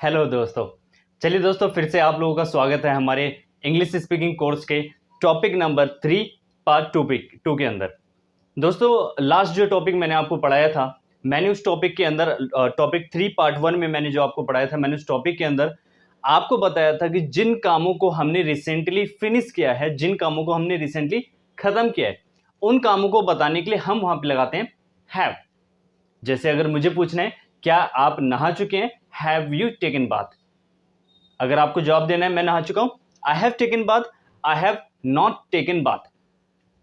Hello दोस्तों। चलिए दोस्तों, फिर से आप लोगों का स्वागत है हमारे इंग्लिश स्पीकिंग कोर्स के टॉपिक नंबर 3 पार्ट 2 के अंदर। दोस्तों, लास्ट जो टॉपिक मैंने आपको पढ़ाया था, मैंने उस टॉपिक के अंदर टॉपिक 3 पार्ट 1 में मैंने जो आपको पढ़ाया था, मैंने उस टॉपिक के अंदर आपको बताया था कि जिन कामों को हमने रिसेंटली फिनिश किया है, जिन कामों को हमने रिसेंटली खत्म किया है, उन कामों को बताने के लिए हम वहां पे लगाते हैं हैव। जैसे अगर मुझे पूछना है क्या आप नहा चुके हैं, हैव यू टेकन बाथ। अगर आपको जवाब देना है मैं नहा चुका हूं, I have taken bath, I have not taken bath.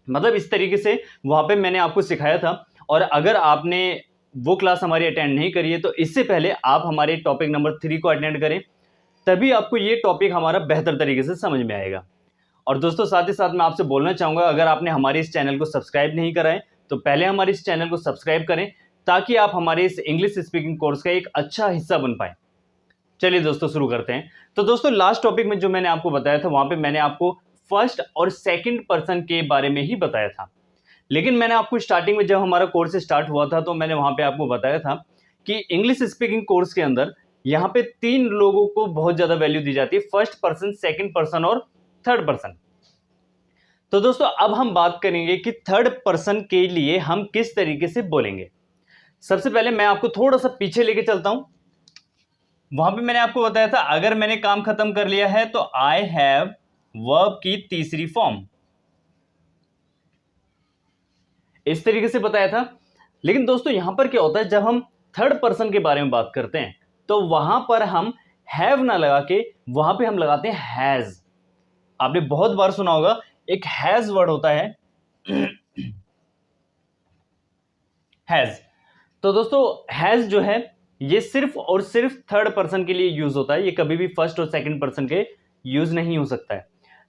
मतलब इस तरीके से वहां पे मैंने आपको सिखाया था। और अगर आपने वो क्लास हमारी अटेंड नहीं करी है तो इससे पहले आप हमारे टॉपिक नंबर 3 को अटेंड करें, तभी आपको ये टॉपिक हमारा बेहतर तरीके से समझ में आएगा। और दोस्तों, साथ ही साथ मैं आपसे बोलना चाहूंगा, अगर आपने हमारे इस चैनल को सब्सक्राइब नहीं करा है तो पहले हमारे इस चैनल को सब्सक्राइब करें, ताकि आप हमारे इस इंग्लिश स्पीकिंग कोर्स का एक अच्छा हिस्सा बन पाए। चलिए दोस्तों, शुरू करते हैं। तो दोस्तों, लास्ट टॉपिक में जो मैंने आपको बताया था, वहां पे मैंने आपको फर्स्ट और सेकंड पर्सन के बारे में ही बताया था। लेकिन मैंने आपको स्टार्टिंग में, जब हमारा कोर्स स्टार्ट हुआ था, तो मैंने वहां पे आपको बताया था कि इंग्लिश स्पीकिंग कोर्स के अंदर यहाँ पे 3 लोगों को बहुत ज्यादा वैल्यू दी जाती है, फर्स्ट पर्सन, सेकंड पर्सन और थर्ड पर्सन। तो दोस्तों, अब हम बात करेंगे कि थर्ड पर्सन के लिए हम किस तरीके से बोलेंगे। सबसे पहले मैं आपको थोड़ा सा पीछे लेके चलता हूं। वहां पे मैंने आपको बताया था, अगर मैंने काम खत्म कर लिया है तो आई हैव वर्ब की तीसरी फॉर्म, इस तरीके से बताया था। लेकिन दोस्तों, यहां पर क्या होता है, जब हम थर्ड पर्सन के बारे में बात करते हैं तो वहां पर हम हैव ना लगा के वहां पे हम लगाते हैं हैज। आपने बहुत बार सुना होगा, एक हैज वर्ड होता है, हैज। तो दोस्तों, हैज जो है ये सिर्फ और सिर्फ थर्ड पर्सन के लिए यूज होता है, ये कभी भी फर्स्ट और सेकंड पर्सन के यूज नहीं हो सकता है।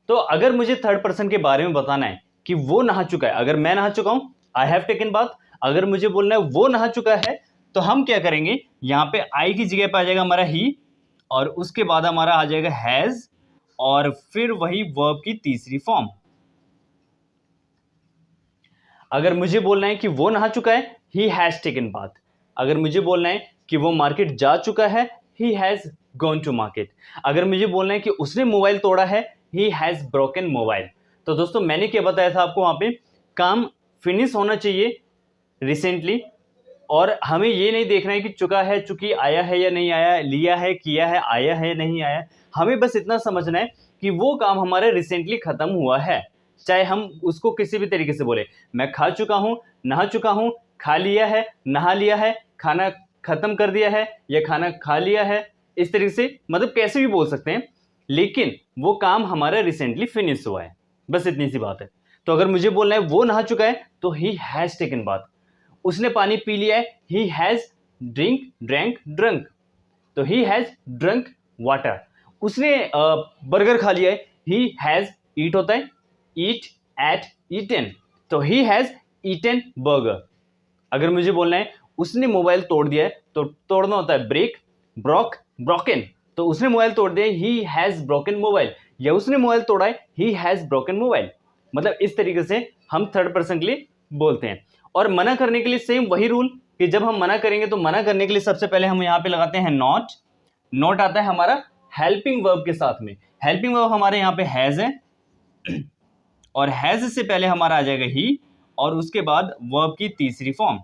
तो अगर मुझे थर्ड पर्सन के बारे में बताना है कि वो नहा चुका है, अगर मैं नहा चुका हूं, आई हैव टेकन बाथ, अगर मुझे बोलना है वो नहा चुका है, तो हम क्या करेंगे, यहां पे आई की जगह पे आ जाएगा हमारा ही, और उसके बाद हमारा आ जाएगा हैज, और फिर वही वर्ब की तीसरी फॉर्म। अगर मुझे बोलना है कि वो नहा चुका है, ही हैज टेकन बाथ। अगर मुझे बोलना है कि वो मार्केट जा चुका है, he has gone to market. अगर मुझे बोलना है कि उसने मोबाइल तोड़ा है, ही हैज ब्रोकन मोबाइल। तो दोस्तों, मैंने क्या बताया था आपको, वहां पे काम फिनिश होना चाहिए रिसेंटली, और हमें ये नहीं देखना है कि चुका है, चुकी, आया है या नहीं आया, लिया है, किया है, आया है नहीं आया। हमें बस इतना समझना है कि वो काम हमारा रिसेंटली खत्म हुआ है, चाहे हम उसको किसी भी तरीके से बोले। मैं खा चुका हूं, नहा चुका हूं, खा लिया है, नहा लिया है, खाना खत्म कर दिया है, या खाना खा लिया है, इस तरीके से मतलब कैसे भी बोल सकते हैं, लेकिन वो काम हमारा रिसेंटली फिनिश हुआ है, बस इतनी सी बात है। तो अगर मुझे बोलना है वो नहा चुका है, तो ही हैज टेकन बाथ। उसने पानी पी लिया है, ही हैज ड्रंक। तो ही हैज ड्रंक वाटर। उसने बर्गर खा लिया है, ही हैज, ईट होता है, ईट, एट, ईटन, तो ही हैज ईटन बर्गर। अगर मुझे बोलना है उसने मोबाइल तोड़ दिया है, तो तोड़ना होता है ब्रेक, ब्रोक, ब्रोकन। तो उसने मोबाइल तोड़ दिया, ही हैज ब्रोकन मोबाइल, या उसने मोबाइल तोड़ा है, ही हैज ब्रोकन मोबाइल। मतलब इस तरीके से हम थर्ड पर्सन के लिए बोलते हैं। और मना करने के लिए सेम वही रूल, कि जब हम मना करेंगे तो मना करने के लिए सबसे पहले हम यहां पे लगाते हैं नॉट। नॉट आता है हमारा हेल्पिंग वर्ब के साथ में। हेल्पिंग वर्ब हमारे यहां पे हैज है, और हैज से पहले हमारा आ जाएगा ही, और उसके बाद वर्ब की तीसरी फॉर्म।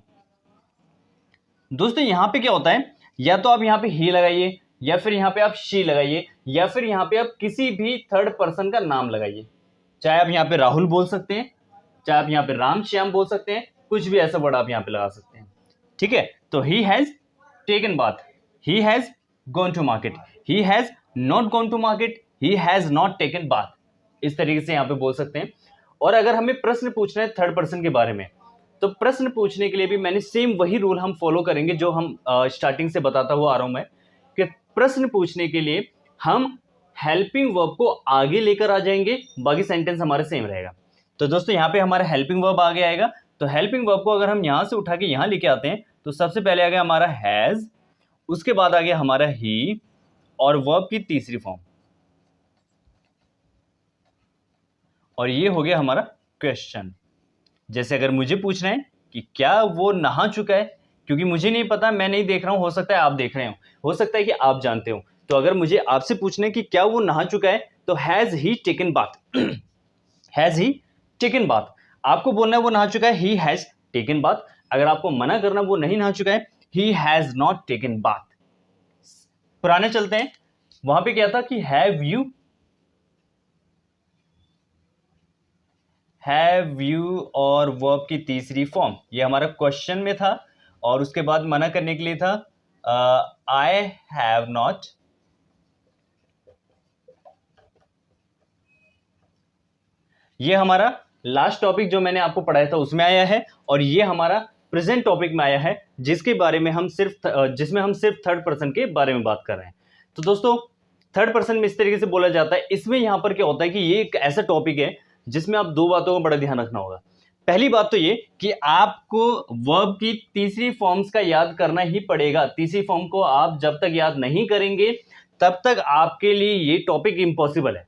दोस्तों, यहां पे क्या होता है, या तो आप यहां पे ही लगाइए, या फिर यहां पे आप शी लगाइए, या फिर यहां पे आप किसी भी थर्ड पर्सन का नाम लगाइए। चाहे आप यहां पे राहुल बोल सकते हैं, चाहे आप यहां पे राम श्याम बोल सकते हैं, कुछ भी ऐसा वर्ड आप यहां पे लगा सकते हैं। ठीक है। तो he has taken bath, he has gone to market, he has not gone to market, he has not taken bath, इस तरीके से यहां पे बोल सकते हैं। और अगर हमें प्रश्न पूछना है थर्ड पर्सन के बारे में, तो प्रश्न पूछने के लिए भी मैंने सेम वही रूल हम फॉलो करेंगे, जो हम स्टार्टिंग से बताता हुआ आ रहा हूं मैं, कि प्रश्न पूछने के लिए हम हेल्पिंग वर्ब को आगे लेकर आ जाएंगे, बाकी सेंटेंस हमारे सेम रहेगा। तो दोस्तों, यहाँ पे हमारा हेल्पिंग वर्ब आगे आएगा। तो हेल्पिंग वर्ब को अगर हम यहां से उठा के यहां लेके आते हैं, तो सबसे पहले आ गया हमारा हैज, उसके बाद आ गया हमारा ही, और वर्ब की तीसरी फॉर्म, और ये हो गया हमारा क्वेश्चन। जैसे अगर मुझे पूछना है कि क्या वो नहा चुका है, क्योंकि मुझे नहीं पता, मैं नहीं देख रहा हूं, हो सकता है आप देख रहे हो सकता है कि आप जानते हो, तो अगर मुझे आपसे पूछना है कि क्या वो नहा चुका है, तो has he taken bath. Has he taken bath, आपको बोलना है वो नहा चुका है, ही हैज टेकन बाथ। अगर आपको मना करना वो नहीं नहा चुका है, he has not taken bath. पुराने चलते हैं, वहां पे क्या था कि हैव यू और वर्ब की तीसरी फॉर्म, ये हमारा क्वेश्चन में था, और उसके बाद मना करने के लिए था आई हैव नॉट। ये हमारा लास्ट टॉपिक जो मैंने आपको पढ़ाया था उसमें आया है, और ये हमारा प्रेजेंट टॉपिक में आया है, जिसके बारे में हम जिसमें हम सिर्फ थर्ड पर्सन के बारे में बात कर रहे हैं। तो दोस्तों थर्ड पर्सन में इस तरीके से बोला जाता है। इसमें यहां पर क्या होता है कि ये एक ऐसा टॉपिक है जिसमें आप दो बातों का बड़ा ध्यान रखना होगा। पहली बात तो ये कि आपको वर्ब की तीसरी फॉर्म्स का याद करना ही पड़ेगा। तीसरी फॉर्म को आप जब तक याद नहीं करेंगे तब तक आपके लिए ये टॉपिक इम्पॉसिबल है।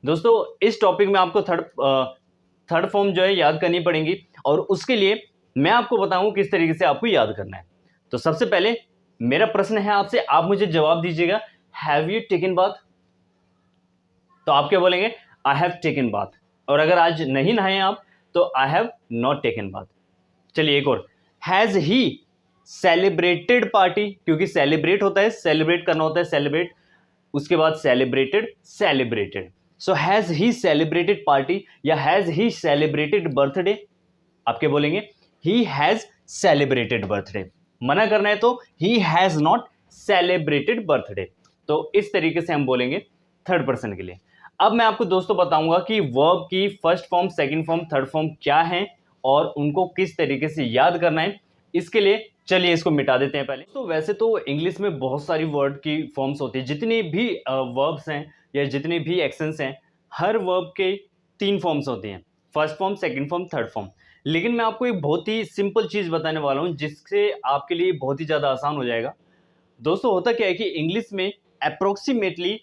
दोस्तों इस टॉपिक में आपको थर्ड फॉर्म जो है याद करनी पड़ेगी, और उसके लिए मैं आपको बताऊं किस तरीके से आपको याद करना है। तो सबसे पहले मेरा प्रश्न है आपसे, आप मुझे जवाब दीजिएगा, हैव यू टेकन बाथ? तो आप क्या बोलेंगे? I have taken bath. और अगर आज नहीं नहाए आप तो आई हैव नॉट टेकन बाथ। चलिए एक और, हैज ही सेलिब्रेटेड पार्टी? क्योंकि सेलिब्रेट होता है, सेलिब्रेट करना होता है, सेलिब्रेट, उसके बाद celebrated. So has he celebrated party या हैज ही सेलिब्रेटेड बर्थडे? आप क्या बोलेंगे? He has celebrated birthday. मना करना है तो he has not celebrated birthday. तो इस तरीके से हम बोलेंगे थर्ड पर्सन के लिए। अब मैं आपको दोस्तों बताऊंगा कि वर्ब की first form, second form, third form क्या है और उनको किस तरीके से याद करना है। इसके लिए चलिए इसको मिटा देते हैं पहले। तो वैसे तो इंग्लिश में बहुत सारी वर्ड की फॉर्म्स होती है, जितनी भी वर्ब्स हैं या जितने भी एक्शंस हैं, हर वर्ब के 3 फॉर्म्स होती हैं, first form, second form, third form. लेकिन मैं आपको एक बहुत ही सिंपल चीज़ बताने वाला हूँ जिससे आपके लिए बहुत ही ज़्यादा आसान हो जाएगा। दोस्तों होता क्या है कि इंग्लिश में अप्रोक्सीमेटली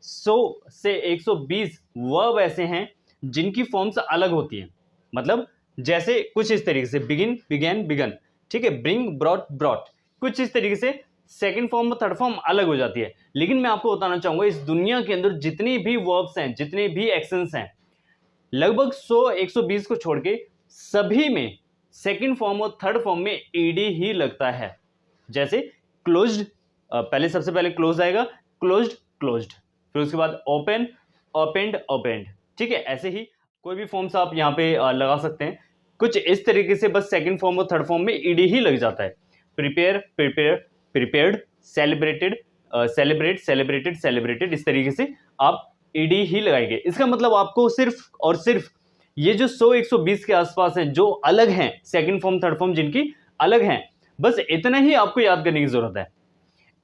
100 से 120 वर्ब ऐसे हैं जिनकी फॉर्म्स अलग होती हैं। मतलब जैसे कुछ इस तरीके से बिगिन, बिगेन, बिगन, ठीक है, ब्रिंग, ब्रॉट, ब्रॉट, कुछ इस तरीके से सेकंड फॉर्म और थर्ड फॉर्म अलग हो जाती है। लेकिन मैं आपको बताना चाहूंगा इस दुनिया के अंदर जितनी भी वर्ब्स हैं, जितने भी एक्शंस हैं, लगभग 100-120 को छोड़ के सभी में सेकंड फॉर्म और थर्ड फॉर्म में ईडी ही लगता है। जैसे क्लोज्ड, पहले सबसे पहले क्लोज आएगा, क्लोज्ड, क्लोज्ड, फिर उसके बाद ओपन, ओपेंड, ओपेंड, ठीक है। ऐसे ही कोई भी फॉर्म्स आप यहाँ पे लगा सकते हैं। कुछ इस तरीके से बस सेकंड फॉर्म और थर्ड फॉर्म में ईडी ही लग जाता है। Prepare, prepare, prepared, celebrated, celebrate, celebrated, celebrated, इस तरीके से आप ईडी ही लगाएंगे। इसका मतलब आपको सिर्फ और सिर्फ ये जो 100-120 के आसपास हैं जो अलग हैं, सेकंड फॉर्म, थर्ड फॉर्म जिनकी अलग हैं, बस इतना ही आपको याद करने की जरूरत है।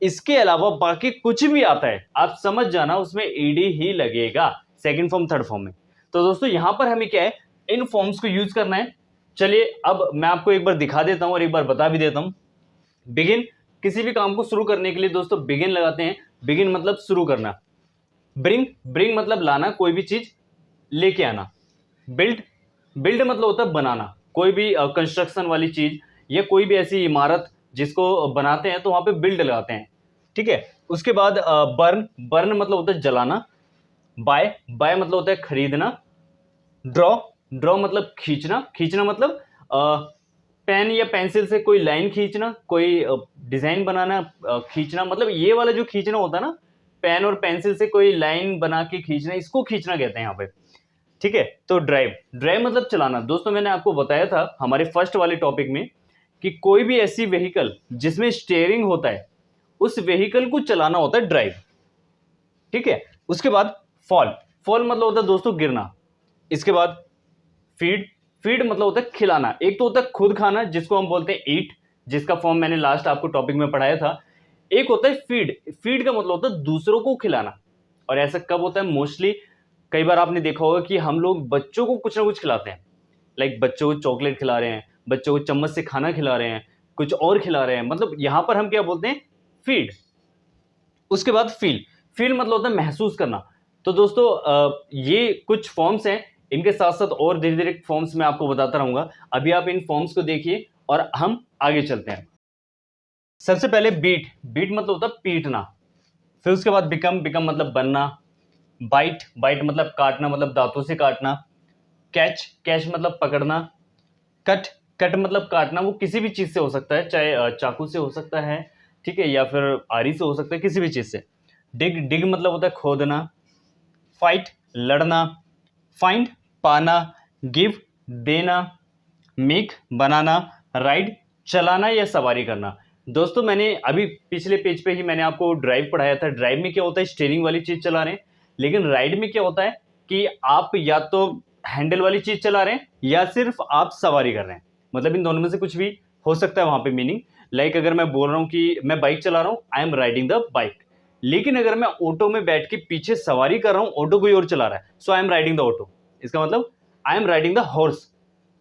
इसके अलावा बाकी कुछ भी आता है आप समझ जाना उसमें ईडी ही लगेगा सेकंड फॉर्म, थर्ड फॉर्म में। तो दोस्तों यहां पर हमें क्या है, इन फॉर्म्स को यूज करना है। चलिए अब मैं आपको एक बार दिखा देता हूं और एक बार बता भी देता हूं। बिगिन, किसी भी काम को शुरू करने के लिए दोस्तों बिगिन लगाते हैं। बिगिन मतलब शुरू करना। ब्रिंग, ब्रिंग मतलब लाना, कोई भी चीज लेके आना। बिल्ड, बिल्ड मतलब होता है बनाना, कोई भी कंस्ट्रक्शन वाली चीज या कोई भी ऐसी इमारत जिसको बनाते हैं तो वहां पे बिल्ड लगाते हैं, ठीक है। उसके बाद बर्न, बर्न मतलब होता है जलाना। बाय, बाय मतलब होता है खरीदना। ड्रॉ, ड्रॉ मतलब खींचना, खींचना मतलब पेन या पेंसिल से कोई लाइन खींचना, कोई डिजाइन बनाना, खींचना मतलब ये वाला जो खींचना होता है ना, पेन और पेंसिल से कोई लाइन बना के खींचना, इसको खींचना कहते हैं यहाँ पे, ठीक है। तो ड्राइव, ड्राइव मतलब चलाना। दोस्तों मैंने आपको बताया था हमारे फर्स्ट वाले टॉपिक में कि कोई भी ऐसी व्हीकल जिसमें स्टीयरिंग होता है उस व्हीकल को चलाना होता है ड्राइव, ठीक है। उसके बाद फॉल, फॉल मतलब होता है दोस्तों गिरना। इसके बाद फीड, फीड मतलब होता है खिलाना। एक तो होता है खुद खाना जिसको हम बोलते हैं ईट, जिसका फॉर्म मैंने लास्ट आपको टॉपिक में पढ़ाया था। एक होता है फीड, फीड का मतलब होता है दूसरों को खिलाना। और ऐसा कब होता है? मोस्टली कई बार आपने देखा होगा कि हम लोग बच्चों को कुछ ना कुछ खिलाते हैं, लाइक बच्चों को चॉकलेट खिला रहे हैं, बच्चों को चम्मच से खाना खिला रहे हैं, कुछ और खिला रहे हैं, मतलब यहां पर हम क्या बोलते हैं? फीड। उसके बाद फील, फील मतलब होता है महसूस करना। तो दोस्तों ये कुछ फॉर्म्स हैं, इनके साथ साथ और धीरे धीरे फॉर्म्स मैं आपको बताता रहूंगा। अभी आप इन फॉर्म्स को देखिए और हम आगे चलते हैं। सबसे पहले बीट, बीट मतलब होता है पीटना। फिर उसके बाद बिकम, बिकम मतलब बनना, बाइट, बाइट मतलब काटना, मतलब दांतों से काटना, कैच, कैच मतलब पकड़ना, कट, कट मतलब काटना, वो किसी भी चीज से हो सकता है, चाहे चाकू से हो सकता है, ठीक है, या फिर आरी से हो सकता है, किसी भी चीज से। डिग, डिग मतलब होता है खोदना, फाइट लड़ना, फाइंड पाना, गिव देना, मेक बनाना, राइड चलाना या सवारी करना। दोस्तों मैंने अभी पिछले पेज पे ही मैंने आपको ड्राइव पढ़ाया था। ड्राइव में क्या होता है, स्टीयरिंग वाली चीज चला रहे हैं, लेकिन राइड में क्या होता है कि आप या तो हैंडल वाली चीज चला रहे हैं या सिर्फ आप सवारी कर रहे हैं, मतलब इन दोनों में से कुछ भी हो सकता है वहां पे मीनिंग। लाइक अगर मैं बोल रहा हूँ कि मैं बाइक चला रहा हूँ, आई एम राइडिंग द बाइक, लेकिन अगर मैं ऑटो में बैठ के पीछे सवारी कर रहा हूँ, ऑटो कोई और चला रहा है, so I am riding the auto, इसका मतलब I am riding the horse,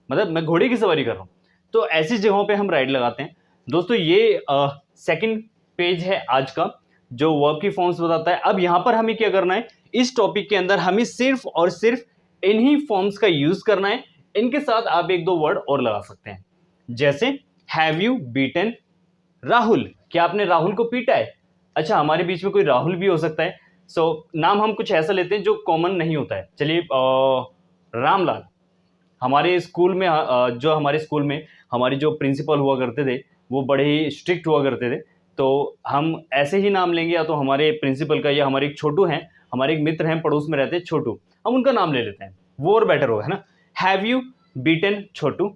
मतलब मैं घोड़े की सवारी कर रहा हूँ। तो ऐसी जगहों पे हम राइड लगाते हैं। दोस्तों ये सेकंड पेज है आज का, जो वर्ब की फॉर्म्स बताता है। अब यहां पर हमें क्या करना है, इस टॉपिक के अंदर हमें सिर्फ और सिर्फ इन्हीं फॉर्म्स का यूज करना है। इनके साथ आप एक दो वर्ड और लगा सकते हैं, जैसे हैव यू बीटन राहुल, क्या आपने राहुल को पीटा है। अच्छा, हमारे बीच में कोई राहुल भी हो सकता है, सो नाम हम कुछ ऐसा लेते हैं जो कॉमन नहीं होता है। चलिए रामलाल, हमारे स्कूल में जो हमारे स्कूल में हमारे जो प्रिंसिपल हुआ करते थे वो बड़े ही स्ट्रिक्ट हुआ करते थे, तो हम ऐसे ही नाम लेंगे, या तो हमारे प्रिंसिपल का, या हमारे एक छोटू हैं, हमारे एक मित्र हैं पड़ोस में रहते हैं छोटू, हम उनका नाम ले लेते हैं, वो और बेटर होगा, है ना। हैव यू बीटन छोटू,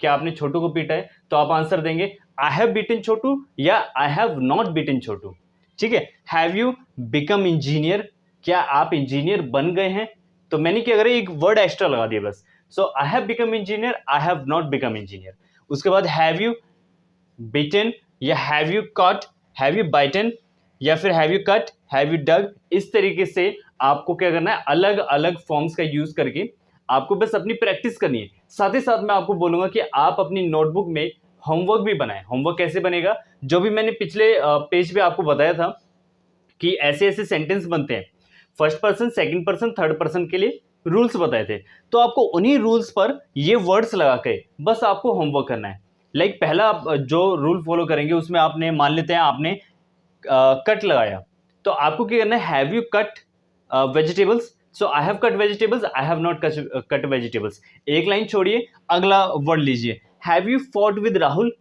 क्या आपने छोटू को पीटा है, तो आप आंसर देंगे आई हैव बीटन छोटू या आई हैव नॉट बीटन छोटू, ठीक है। हैव यू बिकम इंजीनियर, क्या आप इंजीनियर बन गए हैं, तो मैंने क्या करा, एक वर्ड एक्स्ट्रा लगा दिया बस। So I have become engineer, I have not become engineer. उसके बाद हैव यू बीटन या have you caught, have you bitten, या फिर have you cut, have you dug, इस तरीके से आपको क्या करना है, अलग अलग फॉर्म्स का यूज करके आपको बस अपनी प्रैक्टिस करनी है। साथ ही साथ मैं आपको बोलूंगा कि आप अपनी नोटबुक में होमवर्क भी बनाएं। होमवर्क कैसे बनेगा, जो भी मैंने पिछले पेज पे आपको बताया था कि ऐसे ऐसे सेंटेंस बनते हैं, first person, second person, third person के लिए रूल्स बताए थे, तो आपको उन्हीं रूल्स पर ये वर्ड्स लगा के बस आपको होमवर्क करना है। लाइक पहला आप जो रूल फॉलो करेंगे उसमें आपने, मान लेते हैं आपने कट लगाया, तो आपको क्या करना है, have you cut vegetables, so I have cut vegetables, I have not cut vegetables. एक लाइन छोड़िए, अगला वर्ड लीजिए, have you fought with Rahul,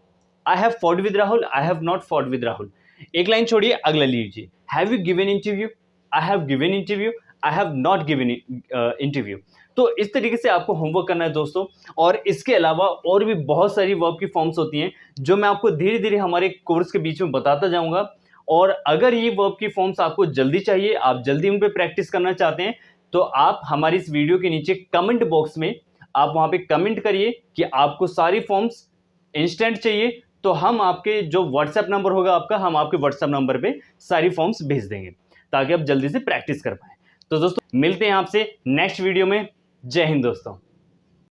I have fought with Rahul, I have not fought with Rahul. एक लाइन छोड़िए, अगला लीजिए, have you given interview, I have given interview, I have not given interview. तो इस तरीके से आपको होमवर्क करना है दोस्तों। और इसके अलावा और भी बहुत सारी वर्ब की फॉर्म्स होती हैं जो मैं आपको धीरे धीरे हमारे कोर्स के बीच में बताता जाऊंगा। और अगर ये वर्ब की फॉर्म्स आपको जल्दी चाहिए, आप जल्दी उन पे प्रैक्टिस करना चाहते हैं, तो आप हमारी इस वीडियो के नीचे कमेंट बॉक्स में आप वहां पे कमेंट करिए कि आपको सारी फॉर्म्स इंस्टेंट चाहिए, तो हम आपके जो व्हाट्सएप नंबर होगा आपका, हम आपके व्हाट्सएप नंबर पे सारी फॉर्म्स भेज देंगे ताकि आप जल्दी से प्रैक्टिस कर पाए। तो दोस्तों मिलते हैं आपसे नेक्स्ट वीडियो में। जय हिंद दोस्तों।